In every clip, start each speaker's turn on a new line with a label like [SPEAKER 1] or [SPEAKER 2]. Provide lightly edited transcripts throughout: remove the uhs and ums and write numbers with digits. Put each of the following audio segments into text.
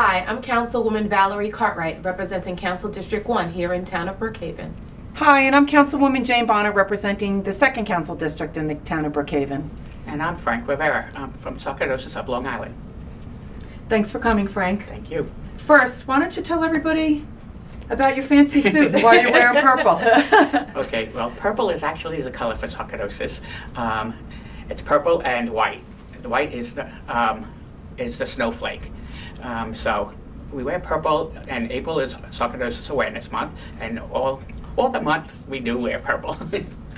[SPEAKER 1] Hi, I'm Councilwoman Valerie Cartright, representing Council District 1 here in town of Brookhaven.
[SPEAKER 2] Hi, and I'm Councilwoman Jane Bonner, representing the 2nd Council District in the town of Brookhaven.
[SPEAKER 3] And I'm Frank Rivera. I'm from Sarcoidosis of Long Island.
[SPEAKER 2] Thanks for coming, Frank.
[SPEAKER 3] Thank you.
[SPEAKER 2] First, why don't you tell everybody about your fancy suit and why you're wearing purple?
[SPEAKER 3] Okay, well, purple is actually the color for sarcoidosis. It's purple and white. The white is the snowflake. So we wear purple, and April is Sarcoidosis Awareness Month, and all the month we do wear purple.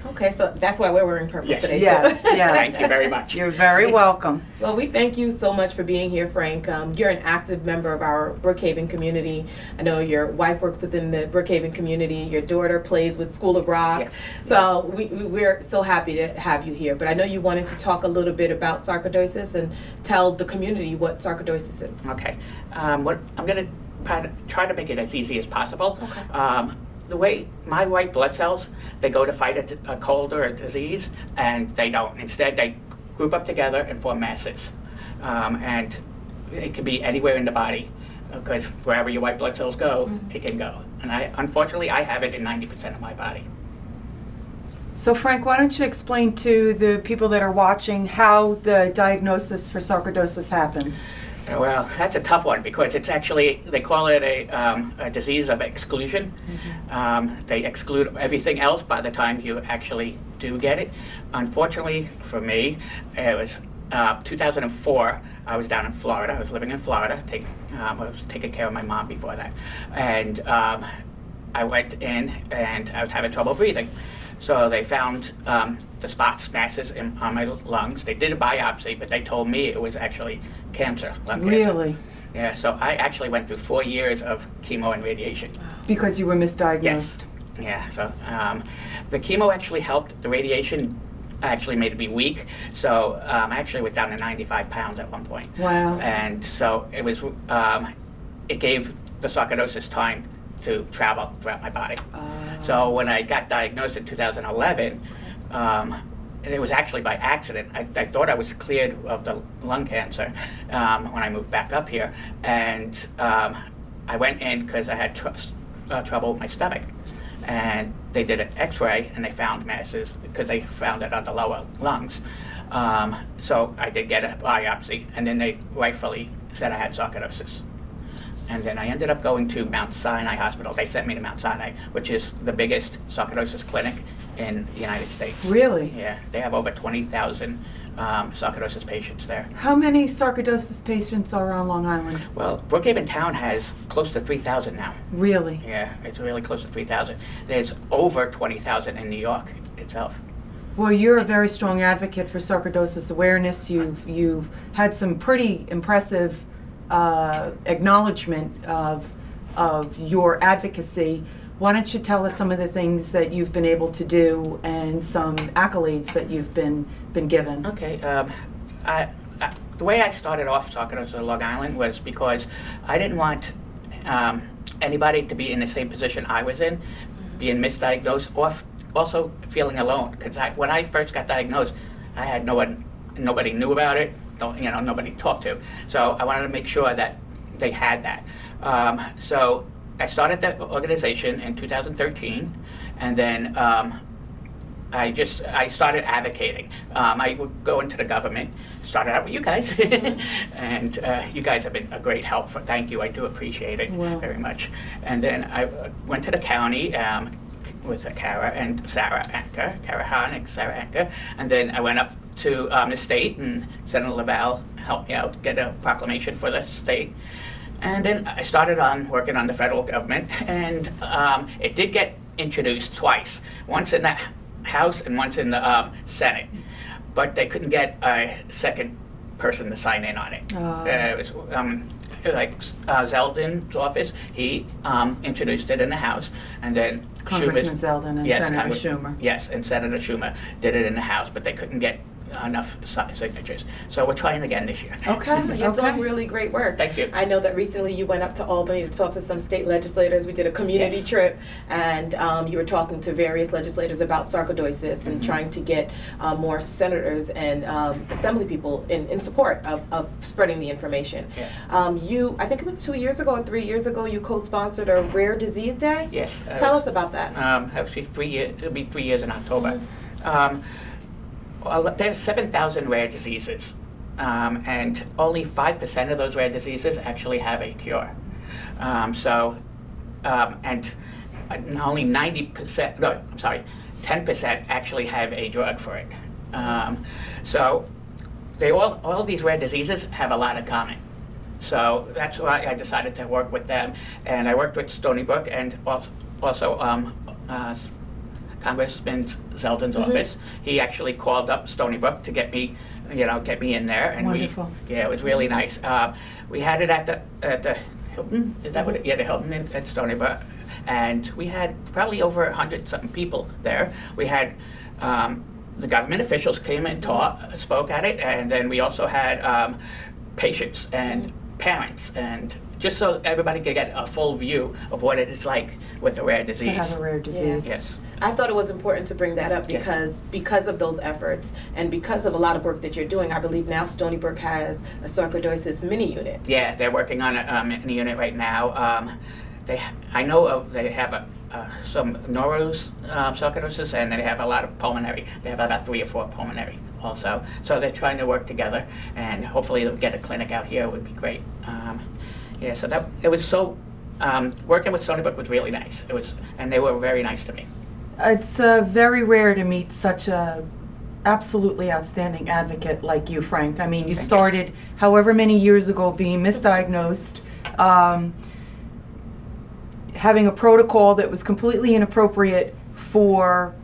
[SPEAKER 1] Okay, so that's why we're wearing purple
[SPEAKER 3] Yes.
[SPEAKER 1] today, too.
[SPEAKER 2] Yes, yes.
[SPEAKER 3] Thank you very much.
[SPEAKER 2] You're very welcome.
[SPEAKER 1] Well, we thank you so much for being here, Frank. You're an active member of our Brookhaven community. I know your wife works within the Brookhaven community. Your daughter plays with School of Rock.
[SPEAKER 3] Yes.
[SPEAKER 1] So we're so happy to have you here. But I know you wanted to talk a little bit about sarcoidosis and tell the community what sarcoidosis is.
[SPEAKER 3] Okay. What I'm going to try to make it as easy as possible.
[SPEAKER 1] Okay.
[SPEAKER 3] The way my white blood cells, they go to fight a cold or a disease, and they don't. Instead, they group up together and form masses. And it can be anywhere in the body, because wherever your white blood cells go, it can go. And unfortunately, I have it in 90% of my body.
[SPEAKER 2] So, Frank, why don't you explain to the people that are watching how the diagnosis for sarcoidosis happens?
[SPEAKER 3] Well, that's a tough one, because it's actually, they call it a disease of exclusion. They exclude everything else by the time you actually do get it. Unfortunately for me, it was 2004. I was down in Florida. I was living in Florida. I was taking care of my mom before that. And I went in, and I was having trouble breathing. So they found the spots, masses on my lungs. They did a biopsy, but they told me it was actually cancer, lung cancer.
[SPEAKER 2] Really?
[SPEAKER 3] Yeah, so I actually went through 4 years of chemo and radiation.
[SPEAKER 2] Because you were misdiagnosed?
[SPEAKER 3] Yes. Yeah, so the chemo actually helped. The radiation actually made me weak. So I actually was down to 95 pounds at one point.
[SPEAKER 2] Wow.
[SPEAKER 3] And so it was, it gave the sarcoidosis time to travel throughout my body. So when I got diagnosed in 2011, it was actually by accident. I thought I was cleared of the lung cancer when I moved back up here, and I went in because I had trouble with my stomach. And they did an x-ray, and they found masses because they found it on the lower lungs. So I did get a biopsy, and then they rightfully said I had sarcoidosis. And then I ended up going to Mount Sinai Hospital. They sent me to Mount Sinai, which is the biggest sarcoidosis clinic in the United States.
[SPEAKER 2] Really?
[SPEAKER 3] Yeah, they have over 20,000 sarcoidosis patients there.
[SPEAKER 2] How many sarcoidosis patients are on Long Island?
[SPEAKER 3] Well, Brookhaven town has close to 3,000 now.
[SPEAKER 2] Really?
[SPEAKER 3] Yeah, it's really close to 3,000. There's over 20,000 in New York itself.
[SPEAKER 2] Well, you're a very strong advocate for sarcoidosis awareness. You've had some pretty impressive acknowledgement of your advocacy. Why don't you tell us some of the things that you've been able to do and some accolades that you've been given?
[SPEAKER 3] Okay. The way I started off Sarcoidosis of Long Island was because I didn't want anybody to be in the same position I was in, being misdiagnosed, or also feeling alone. Because when I first got diagnosed, I had nobody knew about it. Nobody talked to. So I wanted to make sure that they had that. So I started the organization in 2013, and then I started advocating. I would go into the government, started out with you guys, and you guys have been a great help. Thank you, I do appreciate it very much. And then I went to the county with Kara and Sarah Anker, Kara Hahn and Sarah Anker, and then I went up to the state, and Senator Laval helped me out get a proclamation for the state. And then I started working on the federal government, and it did get introduced twice, once in the House and once in the Senate, but they couldn't get a second person to sign in on it. It was Zeldin's office. He introduced it in the House, and then
[SPEAKER 2] Congressman Zeldin and Senator Schumer.
[SPEAKER 3] Yes, and Senator Schumer did it in the House, but they couldn't get enough signatures. So we're trying again this year.
[SPEAKER 2] Okay,
[SPEAKER 1] You're doing
[SPEAKER 2] okay.
[SPEAKER 1] really great work.
[SPEAKER 3] Thank you.
[SPEAKER 1] I know that recently you went up to Albany to talk to some state legislators. We did a community
[SPEAKER 3] Yes.
[SPEAKER 1] trip, and you were talking to various legislators about sarcoidosis and trying to get more senators and assembly people in support of spreading the information.
[SPEAKER 3] Yes.
[SPEAKER 1] I think it was 2 years ago or 3 years ago, you co-sponsored a Rare Disease Day.
[SPEAKER 3] Yes.
[SPEAKER 1] Tell us about that.
[SPEAKER 3] Actually, 3 years. It'll be 3 years in October. Well, there's 7,000 rare diseases, and only 5% of those rare diseases actually have a cure. And only 90%. No, I'm sorry, 10% actually have a drug for it. So they all these rare diseases have a lot in common. So that's why I decided to work with them, and I worked with Stony Brook and also Congressman Zeldin's office. He actually called up Stony Brook to get me in there, and
[SPEAKER 2] Wonderful.
[SPEAKER 3] it was really nice. We had it at the Hilton. Is that what? The Hilton at Stony Brook, and we had probably over 100-something people there. We had the government officials came and spoke at it, and then we also had patients and parents, and just so everybody could get a full view of what it is like with a rare
[SPEAKER 2] To
[SPEAKER 3] disease.
[SPEAKER 2] have a rare disease.
[SPEAKER 3] Yes.
[SPEAKER 1] I thought it was important to bring that up because of those efforts and because of a lot of work that you're doing. I believe now Stony Brook has a sarcoidosis mini unit.
[SPEAKER 3] Yeah, they're working on a unit right now. They have some sarcoidosis, and they have a lot of pulmonary. They have about 3 or 4 pulmonary also. So they're trying to work together, and hopefully they'll get a clinic out here. Would be great. So it was so. Working with Stony Brook was really nice. And they were very nice to me.
[SPEAKER 2] It's very rare to meet such a absolutely outstanding advocate like you, Frank. I mean, you started however many years ago being misdiagnosed, having a protocol that was completely inappropriate for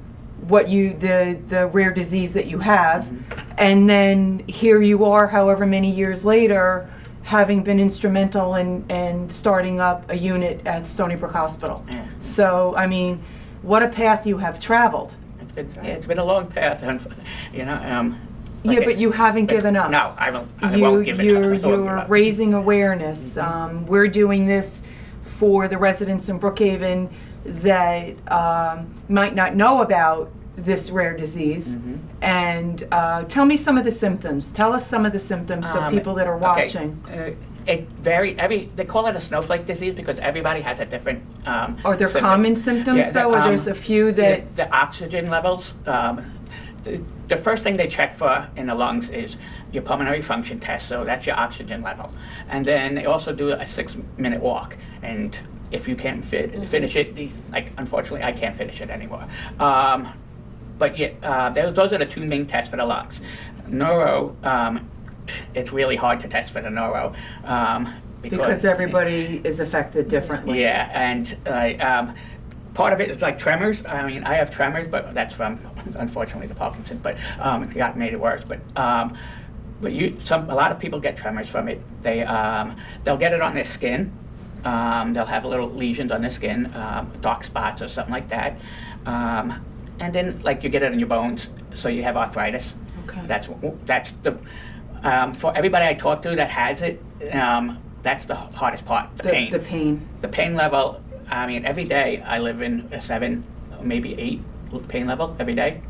[SPEAKER 2] the rare disease that you have, and then here you are however many years later having been instrumental in starting up a unit at Stony Brook Hospital.
[SPEAKER 3] Yeah.
[SPEAKER 2] So, I mean, what a path you have traveled.
[SPEAKER 3] It's been a long path,
[SPEAKER 2] But you haven't given up.
[SPEAKER 3] No, I won't give it up. I won't give
[SPEAKER 2] You're
[SPEAKER 3] up.
[SPEAKER 2] raising awareness. We're doing this for the residents in Brookhaven that might not know about this rare disease. And tell me some of the symptoms. Tell us some of the symptoms so people that are watching.
[SPEAKER 3] They call it a snowflake disease because everybody has a different
[SPEAKER 2] Are there
[SPEAKER 3] symptoms.
[SPEAKER 2] common symptoms though, or there's a few that...
[SPEAKER 3] The oxygen levels, the first thing they check for in the lungs is your pulmonary function test, so that's your oxygen level. And then they also do a 6-minute walk, and if you can't finish it, unfortunately I can't finish it anymore. But those are the 2 main tests for the lungs. Neuro, it's really hard to test for the neuro.
[SPEAKER 2] Because everybody is affected differently.
[SPEAKER 3] Yeah, and part of it is like tremors. I mean, I have tremors, but that's from, unfortunately, the Parkinson's, but it made it worse. But a lot of people get tremors from it. They'll get it on their skin. They'll have little lesions on their skin, dark spots or something like that. And then, you get it on your bones, so you have arthritis.
[SPEAKER 2] Okay.
[SPEAKER 3] That's the for everybody I talk to that has it. That's the hardest part. The pain.
[SPEAKER 2] The pain.
[SPEAKER 3] The pain level. I mean, every day I live in a 7, maybe 8 pain level every day.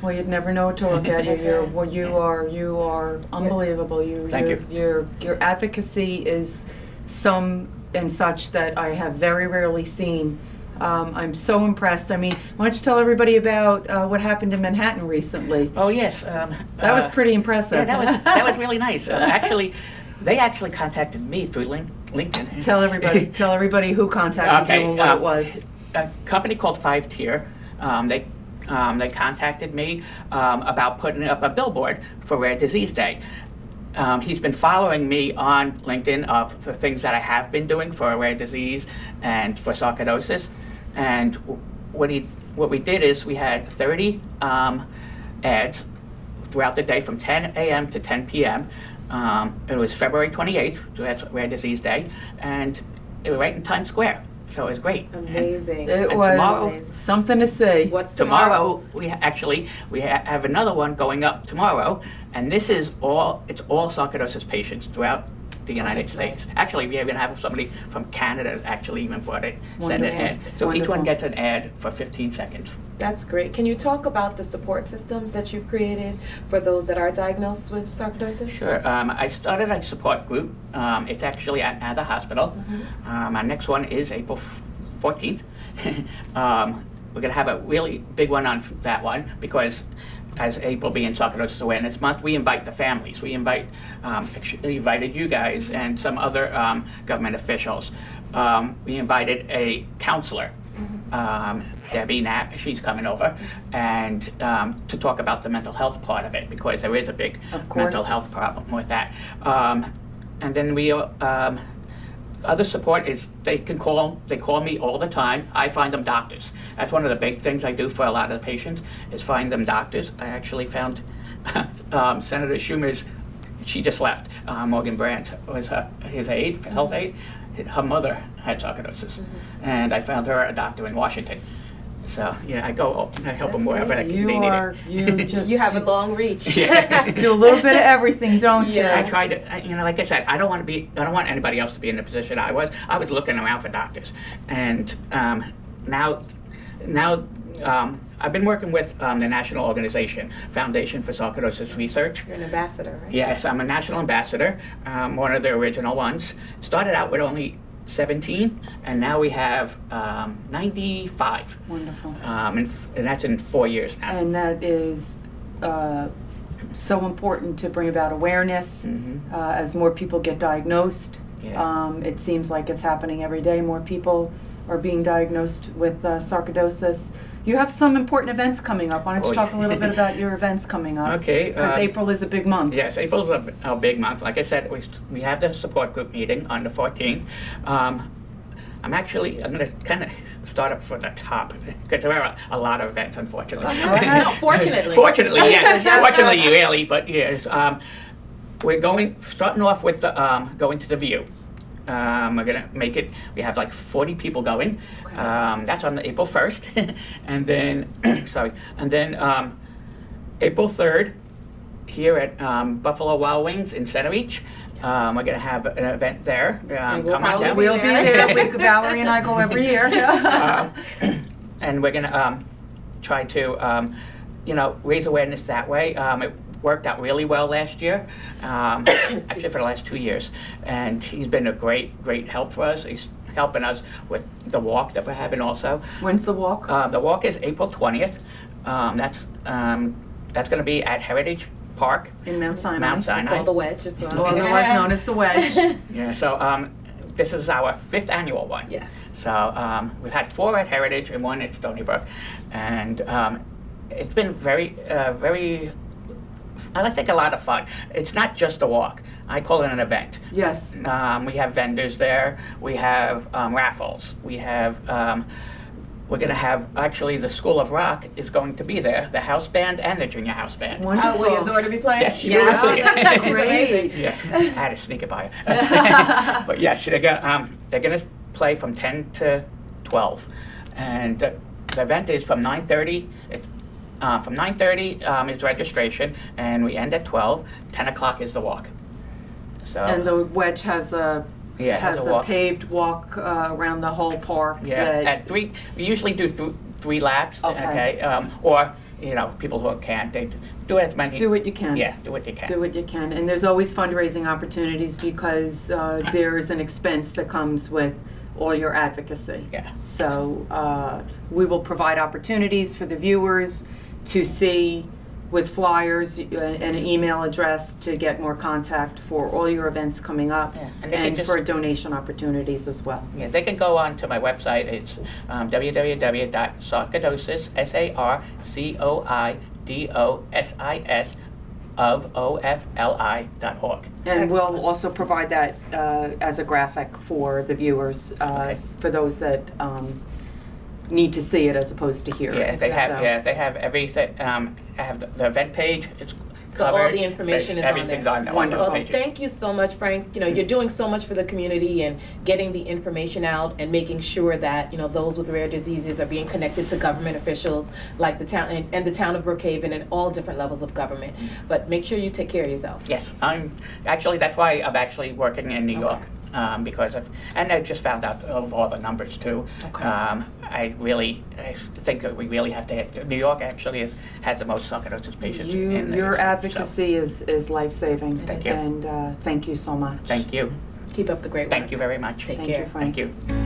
[SPEAKER 2] Well, you'd never know to look at you. You are unbelievable.
[SPEAKER 3] Thank you.
[SPEAKER 2] Your advocacy is some and such that I have very rarely seen. I'm so impressed. I mean, why don't you tell everybody about what happened in Manhattan recently?
[SPEAKER 3] Oh yes,
[SPEAKER 2] that was pretty impressive.
[SPEAKER 3] Yeah, that was really nice. They actually contacted me through LinkedIn.
[SPEAKER 2] Tell everybody who contacted you and what it was.
[SPEAKER 3] A company called 5 Tier. They contacted me about putting up a billboard for Rare Disease Day. He's been following me on LinkedIn for things that I have been doing for a rare disease and for sarcoidosis. And what we did is we had 30 ads throughout the day from 10 a.m. to 10 p.m. It was February 28th, so that's Rare Disease Day, and it was right in Times Square. So it was great.
[SPEAKER 1] Amazing.
[SPEAKER 2] It
[SPEAKER 3] And
[SPEAKER 2] was
[SPEAKER 3] tomorrow-
[SPEAKER 2] something to see.
[SPEAKER 1] What's tomorrow?
[SPEAKER 3] Tomorrow, we have another one going up tomorrow, and this is it's all sarcoidosis patients throughout the United
[SPEAKER 1] that's
[SPEAKER 3] States. Actually, we even have somebody from Canada actually even send an
[SPEAKER 2] Wonderful.
[SPEAKER 3] ad. So each
[SPEAKER 2] Wonderful.
[SPEAKER 3] one gets an ad for 15 seconds.
[SPEAKER 1] That's great. Can you talk about the support systems that you've created for those that are diagnosed with sarcoidosis?
[SPEAKER 3] Sure. I started a support group. It's actually at the hospital. Our next one is April 14th. We're going to have a really big one on that one because as April being Sarcoidosis Awareness Month, we invite the families. We actually invited you guys and some other government officials. We invited a counselor, Debbie Knapp, she's coming over, and to talk about the mental health part of it because there is a big mental health problem with that. And then we other support is they call me all the time. I find them doctors. That's one of the big things I do for a lot of the patients is find them doctors. I actually found Senator Schumer's, she just left. Morgan Brandt was his aide, health aide. Her mother had sarcoidosis, and I found her a doctor in Washington. So yeah, I help them wherever they need it.
[SPEAKER 2] You just
[SPEAKER 1] You have a long reach.
[SPEAKER 3] Yeah.
[SPEAKER 2] do a little bit of everything, don't you?
[SPEAKER 1] Yeah.
[SPEAKER 3] I tried to, like I said, I don't want anybody else to be in the position I was. I was looking around for doctors, and now I've been working with the national organization, Foundation for Sarcoidosis Research.
[SPEAKER 1] You're an ambassador, right?
[SPEAKER 3] Yes, I'm a national ambassador, one of the original ones. Started out with only 17, and now we have 95.
[SPEAKER 2] Wonderful.
[SPEAKER 3] And that's in 4 years now.
[SPEAKER 2] And that is so important to bring about awareness as more people get diagnosed.
[SPEAKER 3] Yeah.
[SPEAKER 2] It seems like it's happening every day. More people are being diagnosed with sarcoidosis. You have some important events coming up. Why don't you talk a little bit about your events coming up?
[SPEAKER 3] Okay.
[SPEAKER 2] Because April is a big month.
[SPEAKER 3] Yes, April's a big month. Like I said, we have the support group meeting on the 14th. I'm going to kind of start up for the top because there are a lot of events, unfortunately.
[SPEAKER 1] No, fortunately.
[SPEAKER 3] Fortunately, yes. Fortunately, really, but yes. We're starting off with going to the View. We're gonna make it. We have like 40 people going. That's on the April 1st, and then April 3rd here at Buffalo Wild Wings in Center Beach. We're gonna have an event there.
[SPEAKER 1] we'll
[SPEAKER 3] Come on
[SPEAKER 1] probably
[SPEAKER 3] down.
[SPEAKER 1] be
[SPEAKER 2] We'll be there. Valerie and I go every year.
[SPEAKER 3] And we're gonna try to raise awareness that way. It worked out really well last year, actually for the last 2 years, and he's been a great help for us. He's helping us with the walk that we're having also.
[SPEAKER 2] When's the walk?
[SPEAKER 3] The walk is April 20th. That's going to be at Heritage Park.
[SPEAKER 2] In Mount Sinai.
[SPEAKER 3] Mount Sinai.
[SPEAKER 1] Called the wedge as well.
[SPEAKER 2] Or otherwise known as the Wedge.
[SPEAKER 3] Yeah, so this is our 5th annual one.
[SPEAKER 1] Yes.
[SPEAKER 3] So we've had 4 at Heritage and 1 at Stony Brook, and it's been very, I think a lot of fun. It's not just a walk. I call it an event.
[SPEAKER 2] Yes.
[SPEAKER 3] We have vendors there. We have raffles. We have. We're going to have actually the School of Rock is going to be there. The house band and the junior house band.
[SPEAKER 2] Wonderful.
[SPEAKER 1] Oh, will your daughter be playing?
[SPEAKER 3] Yes, she will be playing.
[SPEAKER 1] She's amazing.
[SPEAKER 3] Yeah, I had to sneak it by her. But yes, they're going to play from 10 to 12, and the event is from 9:30. From 9:30 is registration, and we end at 12. 10 o'clock is the walk. So.
[SPEAKER 2] And the Wedge has a
[SPEAKER 3] has a
[SPEAKER 2] paved walk around the whole park.
[SPEAKER 3] Yeah,
[SPEAKER 2] that-
[SPEAKER 3] at 3. We usually do 3 laps.
[SPEAKER 2] Okay.
[SPEAKER 3] Or people who can't, they do as many.
[SPEAKER 2] Do what you can.
[SPEAKER 3] Yeah, do what you can.
[SPEAKER 2] Do what you can. And there's always fundraising opportunities because there is an expense that comes with all your advocacy.
[SPEAKER 3] Yeah.
[SPEAKER 2] So we will provide opportunities for the viewers to see with flyers and an email address to get more contact for all your events coming up,
[SPEAKER 3] Yeah. And they can
[SPEAKER 2] and
[SPEAKER 3] just-
[SPEAKER 2] for donation opportunities as well.
[SPEAKER 3] Yeah, they can go on to my website. It's www.sarcoidosis, SARCOIDOSIS of OFLI.org.
[SPEAKER 2] And we'll also provide that as a graphic for the viewers, for those that need to see it as opposed to hear it.
[SPEAKER 3] Yeah, they have.
[SPEAKER 2] So-
[SPEAKER 3] Yeah, they have everything. I have the event page. It's
[SPEAKER 1] So all
[SPEAKER 3] covered.
[SPEAKER 1] the information is on there.
[SPEAKER 3] Everything's on there.
[SPEAKER 2] Wonderful.
[SPEAKER 3] those
[SPEAKER 1] Well,
[SPEAKER 3] pages.
[SPEAKER 1] thank you so much, Frank. You know, you're doing so much for the community and getting the information out and making sure that, you know, those with rare diseases are being connected to government officials like the town and the town of Brookhaven and all different levels of government. But make sure you take care of yourself.
[SPEAKER 3] Yes, that's why I'm actually working in New York. And I just found out of all the numbers too.
[SPEAKER 1] Okay.
[SPEAKER 3] I think that we really have to. New York actually has the most sarcoidosis patients. in the
[SPEAKER 2] Your
[SPEAKER 3] state, so
[SPEAKER 2] advocacy is life-saving.
[SPEAKER 3] Thank you.
[SPEAKER 2] And thank you so much.
[SPEAKER 3] Thank you.
[SPEAKER 1] Keep up the great work.
[SPEAKER 3] Thank you very much.
[SPEAKER 1] Take
[SPEAKER 2] Thank
[SPEAKER 1] care.
[SPEAKER 2] you, Frank.
[SPEAKER 3] Thank you.